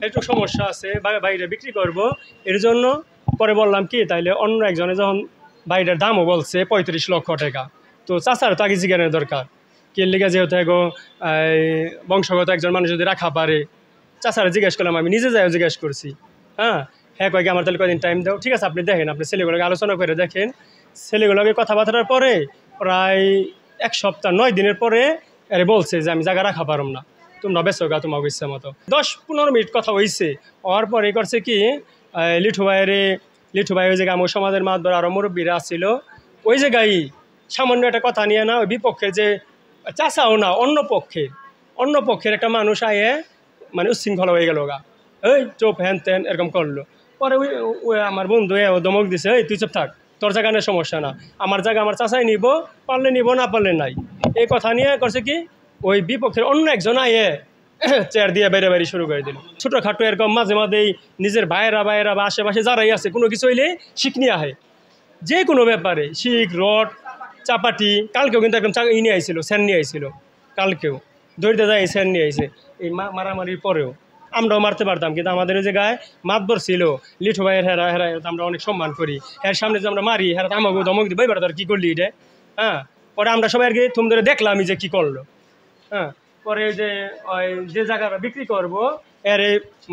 একটু সমস্যা আছে, বাইরে বিক্রি করব, এর জন্য পরে বললাম কি তাইলে অন্য একজনে যখন বাইরের দামও বলছে 35 লক্ষ টাকা, তো চাচার তো আগে জিজ্ঞানের দরকার কে লিগে, যেহেতু এগো বংশগত একজন মানুষ যদি রাখা পারে। চাচারা জিজ্ঞেস করলাম, আমি নিজে যাইও জিজ্ঞেস করছি। হ্যাঁ হ্যাঁ কয়েক আমার তাহলে কদিন টাইম দাও, ঠিক আছে আপনি দেখেন, আপনি ছেলেগুলোকে আলোচনা করে দেখেন। ছেলেগুলোকে কথাবার্তার পরে প্রায় 1 সপ্তাহ 9 দিনের পরে এর বলছে যে আমি জায়গা রাখা পারম না, তোমরা বেসো গা তোমার ইচ্ছা মতো। 10-15 মিনিট কথা হয়েছে, হওয়ার পরে করছে কি লিঠু ভাই ওই জায়গায় আমার সমাজের মাতবর আরও মুরব্বীরা আসছিল, ওই জায়গায় সামান্য একটা কথা নিয়ে না ওই বিপক্ষের যে চাচাও না অন্য পক্ষের একটা মানুষ আয়ে মানে উচ্ছৃঙ্খলা হয়ে গেল গা, এই চোপ হ্যান ত্যান এরকম করলো। পরে ওই আমার বন্ধু ও ধমক দিছে, এই তুই চুপ থাক, তোর জায়গা নিয়ে সমস্যা না, আমার জায়গা আমার চাচাই নিব, পারলে নিব না পারলে নাই। এই কথা নিয়ে করছে কি ওই বিপক্ষের অন্য একজন আয়ে চেয়ার দিয়ে বেড়ে শুরু করে দিল। ছোটোখাটো এরকম মাঝে মাঝেই নিজের ভাইয়েরা বা আশেপাশে যারাই আছে কোনো কিছু হইলে শিখ নিয়ে আহে, যে কোনো ব্যাপারে শিখ রড চাপাটি। কালকেও কিন্তু একদম নিয়ে আইছিল, স্যান নিয়ে আইছিল, কালকেও ধরতে যায় স্যান নিয়ে আইছে। এই মারামারির পরেও আমরাও মারতে পারতাম, কিন্তু আমাদের ওই জায়গায় মাতবর ছিল লিঠু ভাইয়ের, হেরা আমরা অনেক সম্মান করি, এর সামনে যে আমরা মারি হেরা আমাকে ধমক দিই, ভাইবার তোর কী করলি এটা। হ্যাঁ পরে আমরা সবাই আর কি তুমি ধরে দেখলাম যে কী করলো। হ্যাঁ পরে যে জায়গাটা বিক্রি করবো এর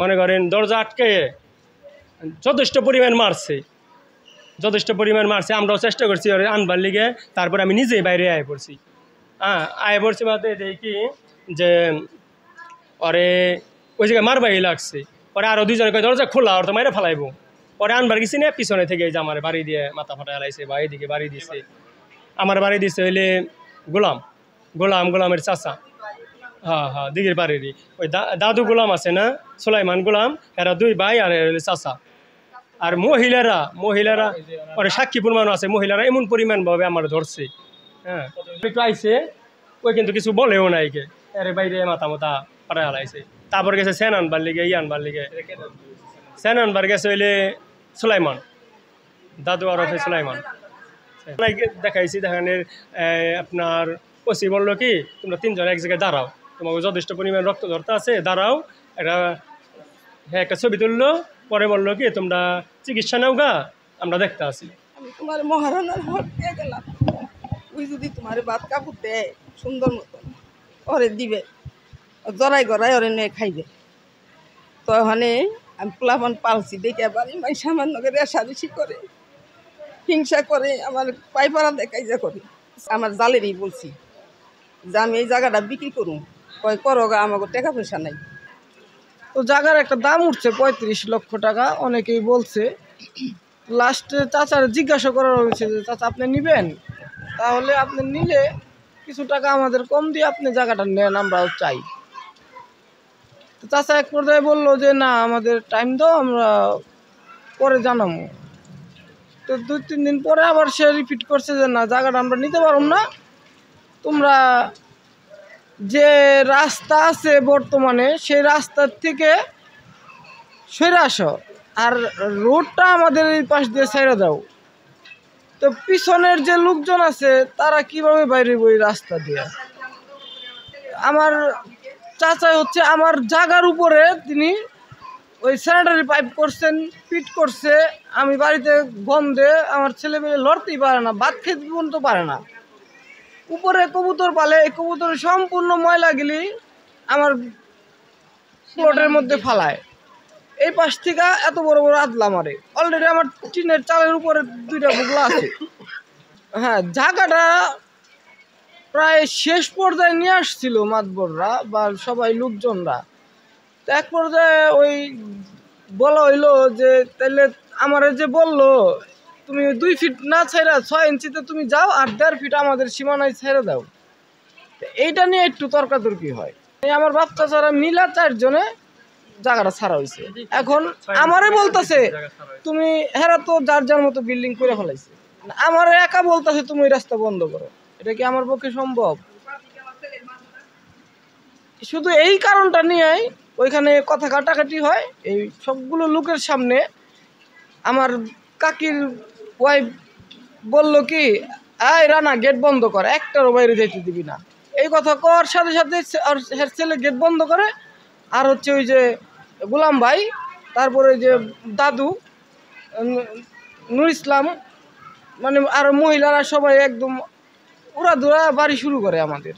মনে করেন দরজা আটকে যথেষ্ট পরিমাণ মারছে, আমরাও চেষ্টা করছি ওরে আনবার লিগে। তারপরে আমি নিজেই বাইরে আয় পড়ছি। আয় পড়ছি বাদে দেখি যে ওরে ওই জায়গায় মারবাই লাগছে। পরে আরও 2 জনে দরজা খোলা, ওর তো মাইরে ফেলাইবো। পরে আনবার গেছি না, পিছনে থেকে এই যে আমার বাড়ি দিয়ে মাথা ফাটা এলাইছে, বা এইদিকে বাড়ি দিছে। আমার বাড়ি দিছে হইলে গোলামের চাচা, হ্যাঁ দিঘির বাড়িরই ওই দাদু গোলাম আছে না, সুলাইমান গোলাম, এরা 2 ভাই আর চাচা। আর মহিলারা ওরা সাক্ষী প্রমাণ আছে, মহিলারা এমন পরিমাণভাবে আমার ধরছে। হ্যাঁ একটু আইসে, ওই কিন্তু কিছু বলেও নাই কে, এর বাইরে মাথা পাড়া হালাইছে। তারপর গেছে সেন আনবার লিগে, সেন আনবার গেছে হইলে সুলাইমান, দাদু আর সুলাইমান দেখাইছি। দেখানোর আপনার ওসি বললো কি তোমরা 3 জন এক জায়গায় দাঁড়াও, তোমাকে যথেষ্ট পরিমাণ রক্ত ধরতে আছে, দাঁড়াও। একটা ছবি তুললো, পরে বললো কি তোমরা চিকিৎসা নাও গা, আমরা দেখতে আসি। আমি তোমার মহারানার হক দিয়ে গেলাম, ওই যদি তোমার ভাত কাপড় দেয় সুন্দর মতন ওরে দিবে, জড়াই গড়াই ওরে নিয়ে খাইবে। তো ওখানে আমি পোলাপান পালছি দেখে বাড়ি মাই সামান্য রেশারেশি করে, হিংসা করে, আমার পাইপাড়া দেখাইজা করে। আমার জালেরই বলছি যে আমি এই জায়গাটা বিক্রি করুন, কয় করো গা, আমাকে টাকা পয়সা নাই। তো জায়গার একটা দাম উঠছে 35 লক্ষ টাকা, অনেকেই বলছে। লাস্টে চাচার জিজ্ঞাসা করা হয়েছে যে চাচা আপনি নেবেন, তাহলে আপনি নিলে কিছু টাকা আমাদের কম দিয়ে আপনি জায়গাটা নেন, আমরাও চাই। তো চাচা এক পর্যায়ে বললো যে না আমাদের টাইম দাও, আমরা পরে জানাবো। তো 2-3 দিন পরে আবার সে রিপিট করছে যে না জায়গাটা আমরা নিতে পারব না, তোমরা যে রাস্তা আছে বর্তমানে সেই রাস্তার থেকে সরে আসো, আর রোডটা আমাদের এই পাশ দিয়ে ছেড়ে দাও। তো পিছনের যে লোকজন আছে তারা কিভাবে বাইরে ওই রাস্তা দিয়ে? আমার চাচা হচ্ছে আমার জায়গার উপরে তিনি ওই স্যানিটারি পাইপ করছেন, ফিট করছে। আমি বাড়িতে গন্ধে আমার ছেলে মেয়ে লড়তেই পারে না, ভাত খেতে পর্যন্ত পারে না। উপরে কবুতর পালে, এই কবুতরের সম্পূর্ণ ময়লাগুলি আমার প্লটের মধ্যে ফালায়। এই পাশ থেকে এত বড় বড় আদলা মারে। অলরেডি আমার টিনের চালের উপরে 2টা বুগলা আছে। হ্যাঁ জায়গাটা প্রায় শেষ পর্যায়ে নিয়ে আসছিল মাতবররা বা সবাই লোকজনরা। তো এক পর্যায়ে ওই বলা হইলো যে তাহলে আমার যে বললো তুমি 2 ফিট না ছেড়া 6 ইঞ্চিতে তুমি যাও, আর 1.5 ফিট আমাদের সীমানায় ছেড়ে দাও। এইটা নিয়ে একটু তর্কাতর্কি হয়। আমার বাচ্চা ছাড়া মিলা 4 জনে জায়গাটা ছাড়া হয়েছে। এখন আমারে বলতেছে তুমি, হেরা তো যার যার মতো বিল্ডিং করে ফেলাইছে, আমার একা বলতেছে তুমি ওই রাস্তা বন্ধ করো। এটা কি আমার পক্ষে সম্ভব? শুধু এই কারণটা নিয়েই ওইখানে কথা কাটাকাটি হয়। এই সবগুলো লোকের সামনে আমার কাকির ওয়াইফ বলল কি এই রানা গেট বন্ধ কর, একটারও বাইরে যাইতে দিবি না। এই কথা কর সাথে সাথে ছেলে গেট বন্ধ করে। আর হচ্ছে ওই যে গোলাম ভাই, তারপরে যে দাদু নূর ইসলাম, মানে আর মহিলারা সবাই একদম উড়াধুরা বাড়ি শুরু করে আমাদের।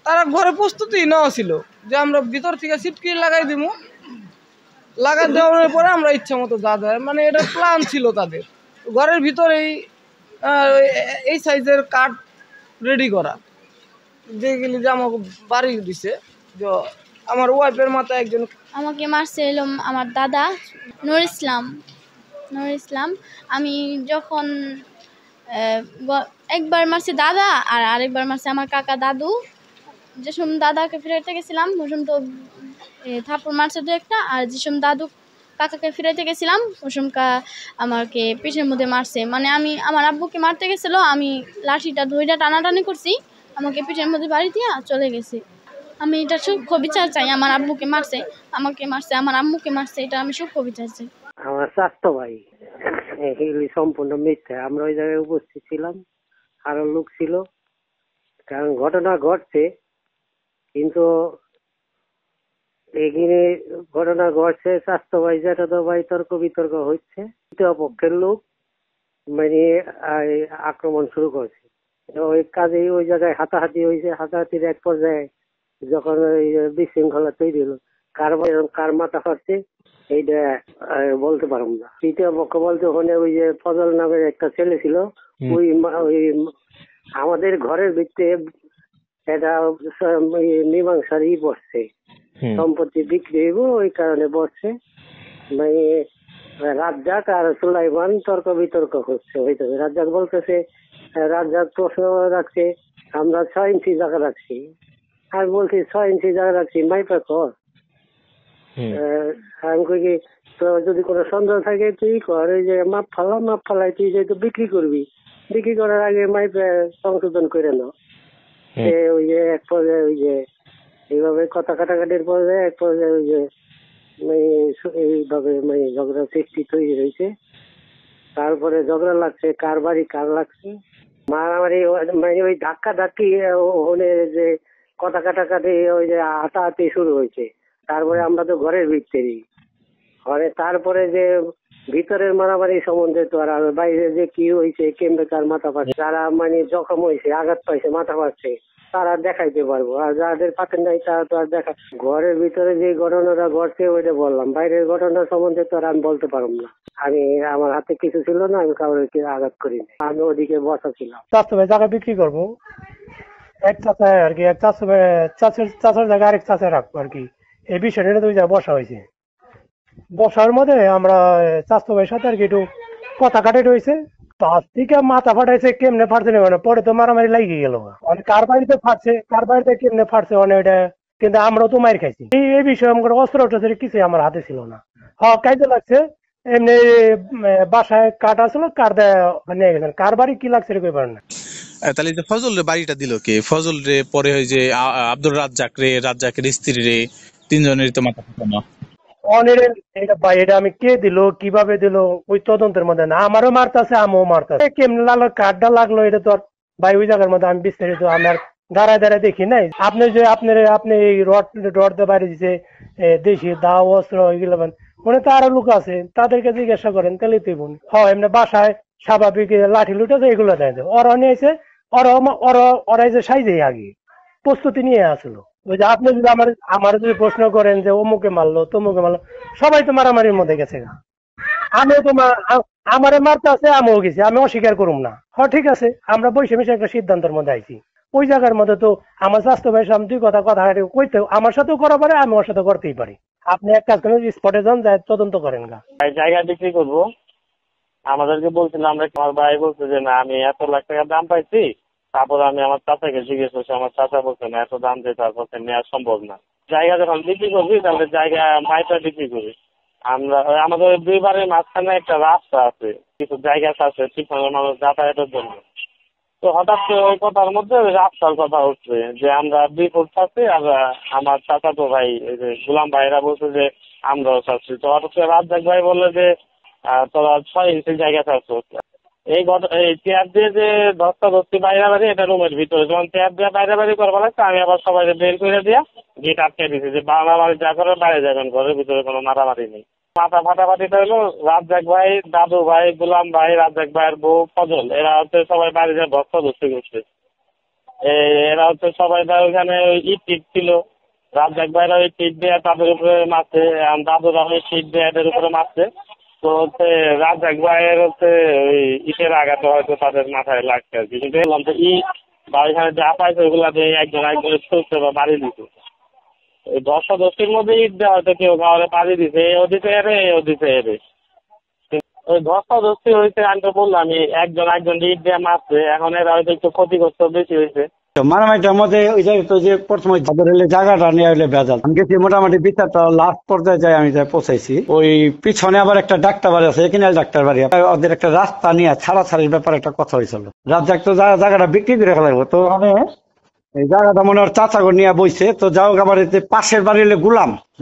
তারা ঘরে প্রস্তুতি নেওয়া ছিল যে আমরা ভিতর থেকে ছিটকি লাগাই দিব, লাগা দেওয়ার পরে আমরা ইচ্ছা মতো যা দেয়, মানে এটা প্ল্যান ছিল তাদের। ঘরের ভিতরেই এই সাইজের কাঠ রেডি করা, যেগুলি যে আমাকে বাড়ি দিছে। যে আমার ওয়াইফের মাথায় একজন আমাকে মারছে এলো আমার দাদা নূর ইসলাম। আমি যখন একবার মারছে দাদা আর আরেকবার মারছে আমার কাকা দাদু। যে সময় দাদাকে ফিরাইতে গেছিলাম ওই সময় তো থাপ্পড় মারছে দু একটা, আর যে সময় দাদু কাকাকে ফিরাইতে গেছিলাম ওই সময় আমাকে পিঠের মধ্যে মারছে। মানে আমি আমার আব্বুকে মারতে গেছিলো, আমি লাঠিটা ধইরা টানাটানি করছি, আমাকে পিঠের মধ্যে বাড়ি দিয়া চলে গেছে। আমি এটা সূক্ষ্ম বিচার চাই। আমার আব্বুকে মারছে, আমাকে মারছে, আমার আম্মুকে মারছে, এটা আমি সূক্ষ্ম বিচার চাই। আমার চাচতো ভাই, এগুলি সম্পূর্ণ মিথ্যা। আমরা ওই জায়গায় উপস্থিত ছিলাম, আরো লোক ছিল, কারণ ঘটনা ঘটছে, কিন্তু এখানে ঘটনা ঘটছে চাচতো ভাই জ্যাঠাতো ভাই তর্ক বিতর্ক হচ্ছে, তৃতীয় পক্ষের লোক মানে আক্রমণ শুরু করছে। ওই কাজেই ওই জায়গায় হাতাহাতি হয়েছে। হাতাহাতির এক পর্যায়ে যখন ওই বিশৃঙ্খলা তৈরি হলো, কার মাথা ফাটছে এইটা বলতে পারব না। তৃতীয় পক্ষ বলতে ওখানে ওই যে ফজল নামের একটা ছেলে ছিল, ওই আমাদের ঘরের ভিতরে এটা মীমাংসার বসছে, সম্পত্তি বিক্রি হইব ওই কারণে বসছে। মানে রাজ্জাক আর সুলাইমান তর্ক বিতর্ক হচ্ছে। হইতেছে রাজ্জাক বলতেছে, রাজ্জাক প্রশ্ন রাখছে আমরা 6 ইঞ্চি জায়গা রাখছি। আমি বলছি 6 ইঞ্চি জায়গা রাখছি মাইপা কর। আমি কই কি তো যদি কোনো সন্দেহ থাকে তুই কর, ওই যে মাপ ফালাই তুই যেহেতু বিক্রি করবি, বিক্রি করার আগে মাইপে সংশোধন করে নাও। ওই যে এক পর্যায়ে ওই যে এইভাবে কথা কাটাকাটির পর্যায়ে এক পর্যায়ে ওই যে এইভাবে ঝগড়া সৃষ্টি তৈরি হয়েছে। তারপরে ঝগড়া লাগছে, কার বাড়ি কার লাগছে, মারামারি, মানে ওই ধাক্কা ধাক্কি ওখানে যে কথা কাটাকাটি ওই যে হাতাহাতি শুরু হয়েছে। তারপরে আমরা তো ঘরের ভিতরেই ঘরে, তারপরে যে ভিতরের মারামারি সম্বন্ধে তো আর বাইরে যে কি হয়েছে, কেমনে কার মাথা পাচ্ছে, যারা মানে জখম হয়েছে, আঘাত পাইছে, মাথা পাচ্ছে, তারা দেখাইতে পারবো। আর যাদের পাতেন নাই তারা তো আর দেখা। ঘরের ভিতরে যে ঘটনাটা ঘটছে ওইটা বললাম, বাইরের ঘটনা সম্বন্ধে তো আর আমি বলতে পারবো না। আমি আমার হাতে কিছু ছিল না, আমি কাউকে আঘাত করিনি, আমি ওদিকে বসা ছিলাম। চাচা ভাই জায়গা বিক্রি করবো, এক চাচা আর কি, এক চাচার জায়গা আরেক চাচা রাখবো আর কি। এই বিষয়টা দুই জায়গায় বসা হয়েছে। বসার মধ্যে আমরা চাচতো ভাইয়ের সাথে আর কি একটু কথা কাটাই রয়েছে। তার থেকে মাথা ফাটাইছে, কেমনে ফাটছে না, পরে তো মারামারি লাগিয়ে গেল। কার বাড়িতে ফাটছে, কার বাড়িতে কেমনে ফাটছে ওইটা, কিন্তু আমরাও তো মার খাইছি। এই বিষয়ে আমার অস্ত্র টস্ত্র কিছু আমার হাতে ছিল না। কাজে লাগছে এমনি বাসায় কাঠ আসলো, কাঠ নিয়ে গেছেন। কার বাড়ি কি লাগছে কই পারেন না। তাহলে যে ফজল রে বাড়িটা দিল কে? ফজল রে পরে ওই যে আব্দুর রাজ্জাক রে, রাজ্জাকের স্ত্রী রে, তিনজনের তো মাথা ফাটানো। এটা আমি কে দিল, কিভাবে দিল, ওই তদন্তের মধ্যে না। আমারও মারতাছে, আমিও মারতাছে। কেমনে লাগলো, কাঠটা লাগলো, এটা তো ভাই ওই জায়গার মধ্যে আমি বিস্তারিত আমার দাঁড়ায় দাঁড়ায় দেখি নাই। আপনি এই রড বাইরে দিছে, দেশি দাও অস্ত্র এগুলো, মনে তো আরো লোক আছে, তাদেরকে জিজ্ঞাসা করেন তাহলে তুই বোন। এমনি বাসায় স্বাভাবিক লাঠি লুটেছে এগুলো দেয়, ওরা নিয়েছে, ওরা যে সাইজে আগে প্রস্তুতি নিয়ে আসলো। ওই যে আপনি যদি আমার যদি প্রশ্ন করেন যে অমুকে মারলো তমুকে মারলো, সবাই তো মারামারির মধ্যে গেছে। আমিও তো আমারে মারতে আছে, আমিও গেছি, আমি অস্বীকার করুম না। ঠিক আছে, আমরা বসে বসে একটা সিদ্ধান্তের মধ্যে আইছি। ওই জায়গার মধ্যে তো আমার স্বাস্থ্য ভাই সামনে দুই কথা কইতে আমার সাথেও করা পারে, আমি ওর সাথে করতেই পারি। আপনি এক কাজ করেন, স্পটে যান, যাই তদন্ত করেন গা। জায়গা বিক্রি করবো আমাদেরকে বলছিলাম, আমরা আমার ভাই বলছে যে না আমি এত লাখ টাকা দাম পাইছি। তারপর আমি আমার চাচাকে জিজ্ঞেস করছি, আমার চাচা বলছে না এত দাম দিয়ে তার পক্ষে নেওয়া সম্ভব না। জায়গা যখন বিক্রি করবি তাহলে জায়গা মাইটা বিক্রি করি। আমরা আমাদের দুই বারের মাঝখানে একটা রাস্তা আছে, কিছু জায়গা আছে ঠিকভাবে মানুষ যাতায়াতের জন্য। তো হঠাৎ করে ওই কথার মধ্যে রাস্তার কথা উঠছে যে আমরা বিপদ চাচ্ছি, আর আমার চাচা তো ভাই গোলাম ভাইরা বলছে যে আমরাও চাচ্ছি। তো হঠাৎ করে রাজ্জাক ভাই বললে যে তোরা 6 ইঞ্চি জায়গা চাচ্ছ। এই চেয়ার দিয়ে যে ধস্তাধস্তি বাইরে বাড়ি এটা রুমের ভিতরে, যখন চেয়ার দিয়ে বাইরে বাড়ি করবো লাগছে আমি আবার সবাই বের করে দিয়া গেট আটকে দিচ্ছি যে মারামারি যা করে বাইরে যাবেন, ঘরের ভিতরে কোনো মারামারি নেই। মাথা ফাটাফাটিটা হলো রাজ্জাক ভাই, দাদু ভাই, গোলাম ভাই, রাজ্জাক ভাইয়ের বউ ফজল, এরা হচ্ছে সবাই বাড়ি যা ধস্তাধস্তি করছে। এরা হচ্ছে সবাই ওইখানে ইট টিট ছিল, রাজ্জাক ভাইরা ওই টিট দিয়ে তাদের উপরে মারছে, দাদুরা ওই টিট দিয়ে এদের উপরে মারছে। তো হচ্ছে রাজ্জাক ভাইয়ের হচ্ছে ওই ইটের আঘাতে হয়তো তাদের মাথায় লাগছে আর কি, কিন্তু বললাম তো ইট বা ওইখানে যা পাইছে ওইগুলা দিয়ে একজনের ছুটছে বা বাড়ি দিচ্ছে। ওই ধস্তাধস্তির মধ্যে ইট দেওয়া হয়তো কেউ কাউরে বাড়ি দিছে, এও দিতে এরে এও দিতে এরে। ওই ধস্তাধস্তি হয়েছে, আমি তো বললাম একজন ইট দিয়ে মারছে, এখন এরা হয়তো একটু ক্ষতিগ্রস্ত বেশি হয়েছে। মারামারিটার মধ্যে ওই যে তো যে প্রথমে জায়গাটা নিয়ে হইলে ভেজাল, আমি গেছি মোটামুটি বিচারটা লাস্ট পর্যায়ে যাই আমি যাই পৌঁছাইছি। ওই পিছনে আবার একটা ডাক্তার বাড়ি আছে, এখানে ডাক্তার বাড়ি, ওদের একটা রাস্তা নিয়ে ছাড়াছাড়ির ব্যাপারে একটা কথা হয়েছিল। রাজ্জাক তো জায়গাটা বিক্রি করে ফেলাইবো, তো মানে এই জায়গাটা মনে হয় চাচাগর নিয়ে বইছে। তো যাও আবার পাশের বাড়ি হলে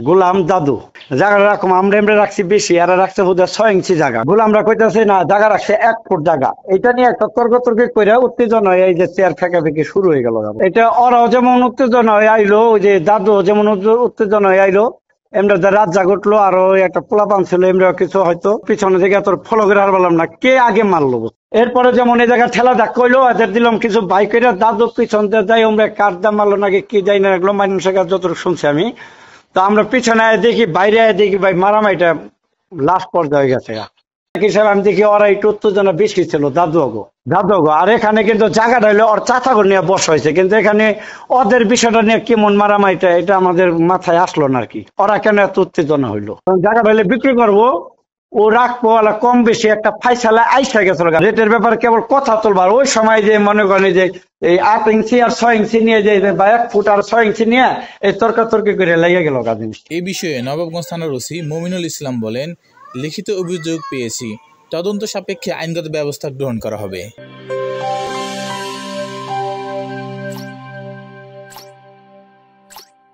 গোলাম দাদু জায়গাটা রাখুন, আমরা এমনি রাখছি বেশি, এরা রাখছে বোধহয় 6 ইঞ্চি জায়গা। গোলামরা কইতেছে না, জায়গা রাখছে 1 ফুট জায়গা। এটা নিয়ে একটা তর্কি করে উত্তেজনা হয়ে এই যে চেয়ার ফেঁকাফেঁকি শুরু হয়ে গেল। এটা ওরাও যেমন উত্তেজনা হয়ে আইলো, ওই যে দাদু যেমন উত্তেজনা হয়ে আইলো, এমরা রাত জাগটলো, আর ওই একটা পোলাপান ছিল, এমরা কিছু হয়তো পিছনে থেকে তোর ফলো করে আর বললাম না কে আগে মারলো। এরপরে যেমন এই জায়গায় ঠেলা ধাক্কা হইলো, এদের দিলাম কিছু বাইকের, দাদু পিছন দিয়ে যাই আমরা কার দাম মারলো নাকি কি যাই না লাগলো, মানুষের কাছে যতটুকু শুনছি আমি। তো আমরা পিছনে দেখি, বাইরে দেখি ভাই মারামারিটা লাস্ট পর্যায়ে হয়ে গেছে। হিসাবে আমি দেখি ওরা একটু উত্তেজনা বেশি ছিল দাদু গো। আর এখানে কিন্তু জায়গাটা হইলো ওর চাচাগো নিয়ে বসা হয়েছে, কিন্তু এখানে ওদের বিষয়টা নিয়ে কেমন মারামারিটা এটা আমাদের মাথায় আসলো না আর কি, ওরা কেন এত উত্তেজনা হইলো। জায়গাটা হইলে বিক্রি করবো, ও রাখবো কম বেশি একটা ফাইসালা আইসা গেছিল। রেটের ব্যাপারে কেবল কথা তুলবার, ওই সময় যে মনে করেন যে এই 8 ইঞ্চি আর 6 ইঞ্চি নিয়ে যে বা 1 ফুট আর 6 ইঞ্চি নিয়ে এই তর্কাতর্কি করে লেগে গেল জিনিস। এই বিষয়ে নবাবগঞ্জ থানার ওসি মুমিনুল ইসলাম বলেন, লিখিত অভিযোগ পেয়েছি, তদন্ত সাপেক্ষে আইনগত ব্যবস্থা গ্রহণ করা হবে।